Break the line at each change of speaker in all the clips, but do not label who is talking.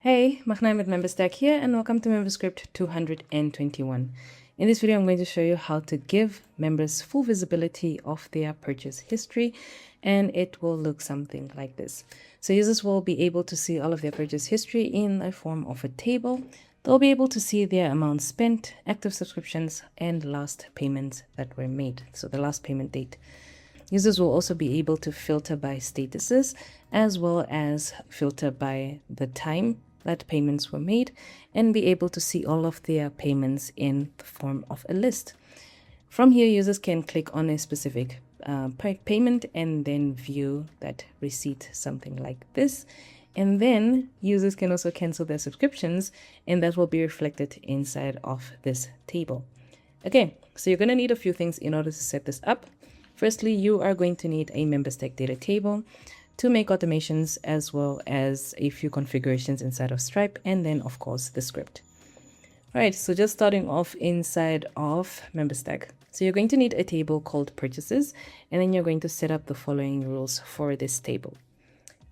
Hey, Magnaim with Memberstack here, and welcome to Memberscript 221. In this video, I'm going to show you how to give members full visibility of their purchase history, and it will look something like this. So users will be able to see all of their purchase history in the form of a table. They'll be able to see their amount spent, active subscriptions, and last payments that were made. So the last payment date. Users will also be able to filter by statuses, as well as filter by the time that payments were made, and be able to see all of their payments in the form of a list. From here, users can click on a specific payment and then view that receipt, something like this. And then users can also cancel their subscriptions, and that will be reflected inside of this table. Okay, so you're going to need a few things in order to set this up. Firstly, you are going to need a Memberstack Data Table to make automations, as well as a few configurations inside of Stripe, and then of course the script. All right, so just starting off inside of Memberstack. So you're going to need a table called purchases, and then you're going to set up the following rules for this table.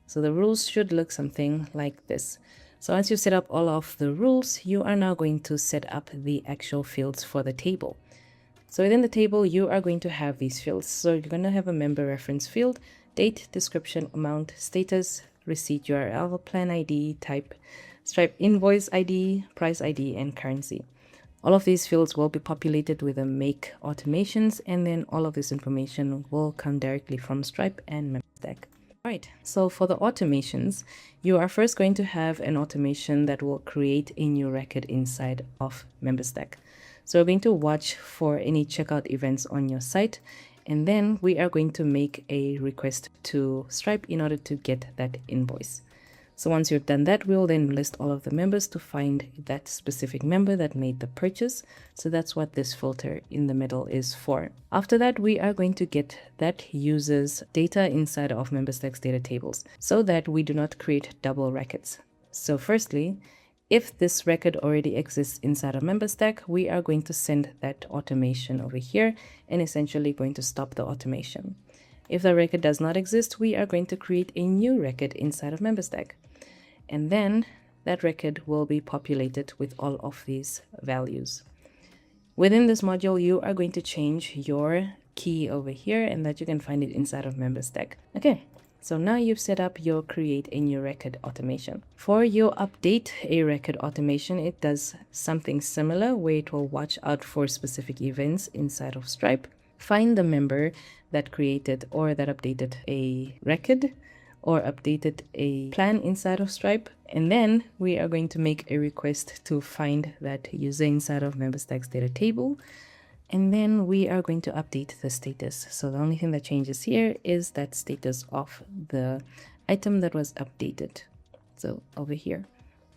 So the rules should look something like this. So once you set up all of the rules, you are now going to set up the actual fields for the table. So within the table, you are going to have these fields. So you're going to have a member reference field, date, description, amount, status, receipt URL, plan ID, type, Stripe invoice ID, price ID, and currency. All of these fields will be populated with a make automations, and then all of this information will come directly from Stripe and Memberstack. All right, so for the automations, you are first going to have an automation that will create a new record inside of Memberstack. So we're going to watch for any checkout events on your site, and then we are going to make a request to Stripe in order to get that invoice. So once you've done that, we'll then list all of the members to find that specific member that made the purchase. So that's what this filter in the middle is for. After that, we are going to get that user's data inside of Memberstack's data tables so that we do not create double records. So firstly, if this record already exists inside of Memberstack, we are going to send that automation over here and essentially going to stop the automation. If the record does not exist, we are going to create a new record inside of Memberstack. And then that record will be populated with all of these values. Within this module, you are going to change your key over here, and that you can find it inside of Memberstack. Okay. So now you've set up your create a new record automation. For your update a record automation, it does something similar where it will watch out for specific events inside of Stripe, find the member that created or that updated a record or updated a plan inside of Stripe. And then we are going to make a request to find that user inside of Memberstack's data table. And then we are going to update the status. So the only thing that changes here is that status of the item that was updated. So over here.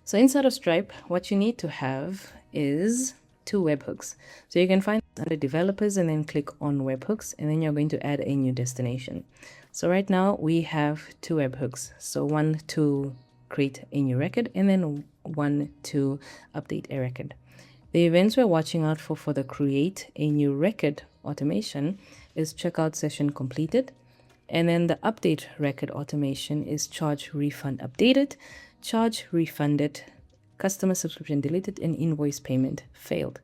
So inside of Stripe, what you need to have is two webhooks. So you can find under developers and then click on webhooks, and then you're going to add a new destination. So right now we have two webhooks. So one to create a new record, and then one to update a record. The events we're watching out for the create a new record automation is checkout session completed. And then the update record automation is charge refund updated, charge refunded, customer subscription deleted, and invoice payment failed.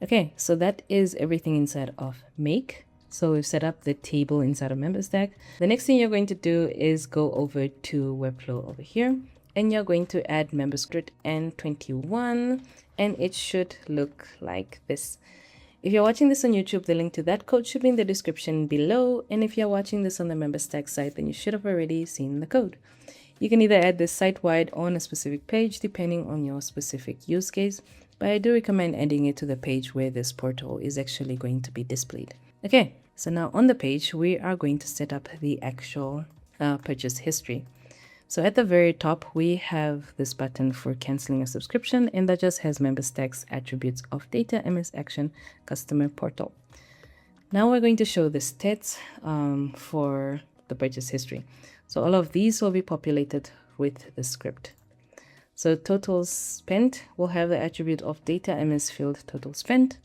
Okay, so that is everything inside of make. So we've set up the table inside of Memberstack. The next thing you're going to do is go over to Webflow over here, and you're going to add Memberscript N21, and it should look like this. If you're watching this on YouTube, the link to that code should be in the description below. And if you're watching this on the Memberstack site, then you should have already seen the code. You can either add this site-wide on a specific page, depending on your specific use case, but I do recommend adding it to the page where this portal is actually going to be displayed. Okay, so now on the page, we are going to set up the actual purchase history. So at the very top, we have this button for canceling a subscription, and that just has Memberstack's attributes of data, MS action, customer portal. Now we're going to show the stats for the purchase history. So all of these will be populated with the script. So total spent will have the attribute of data, MS field, total spent.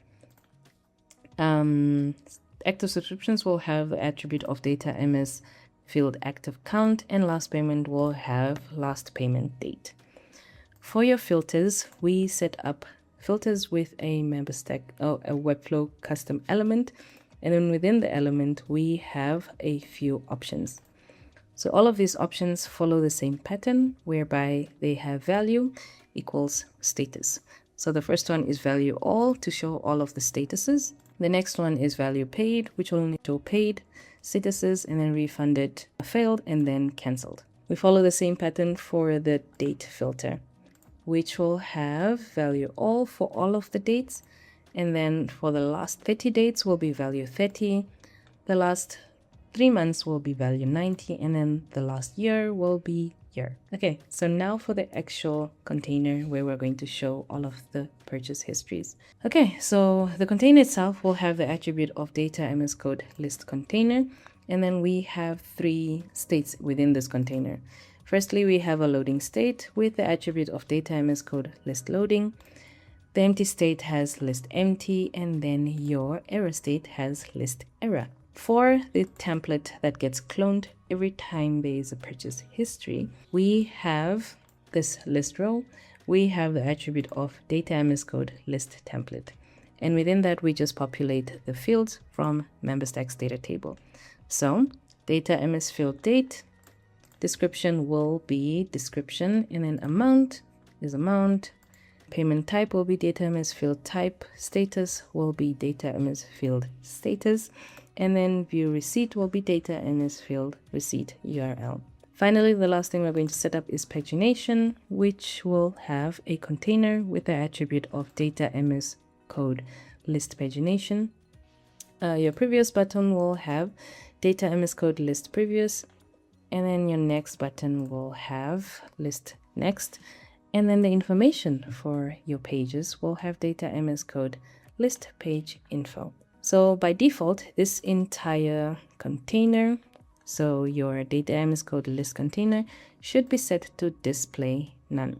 Active subscriptions will have the attribute of data, MS field active count, and last payment will have last payment date. for your filters, we set up filters with a Memberstack or a Webflow custom element. And then within the element, we have a few options. So all of these options follow the same pattern, whereby they have value equals status. So the first one is value all to show all of the statuses. The next one is value paid, which will only show paid statuses, and then refunded, failed, and then cancelled. We follow the same pattern for the date filter, which will have value all for all of the dates. And then for the last 30 dates will be value 30. The last 3 months will be value 90, and then the last year will be year. Okay, so now for the actual container where we're going to show all of the purchase histories. Okay, so the container itself will have the attribute of data MS code list container, and then we have 3 states within this container. Firstly, we have a loading state with the attribute of data MS code list loading. The empty state has list empty, and then your error state has list error. For the template that gets cloned every time there is a purchase history, we have this list row. We have the attribute of data MS code list template. And within that, we just populate the fields from Memberstack's data table. So data MS field date, description will be description, and then amount is amount. Payment type will be data MS field type. Status will be data MS field status. And then view receipt will be data MS field receipt URL. Finally, the last thing we're going to set up is pagination, which will have a container with the attribute of data MS code list pagination. Your previous button will have data MS code list previous, and then your next button will have list next, and then the information for your pages will have data MS code list page info. So by default, this entire container, so your data MS code list container, should be set to display none,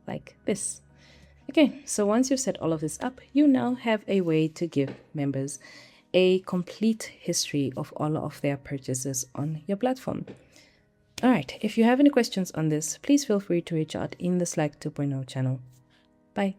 like this. Okay, so once you've set all of this up, you now have a way to give members a complete history of all of their purchases on your platform. All right, if you have any questions on this, please feel free to reach out in the Slack 2.0 channel. Bye.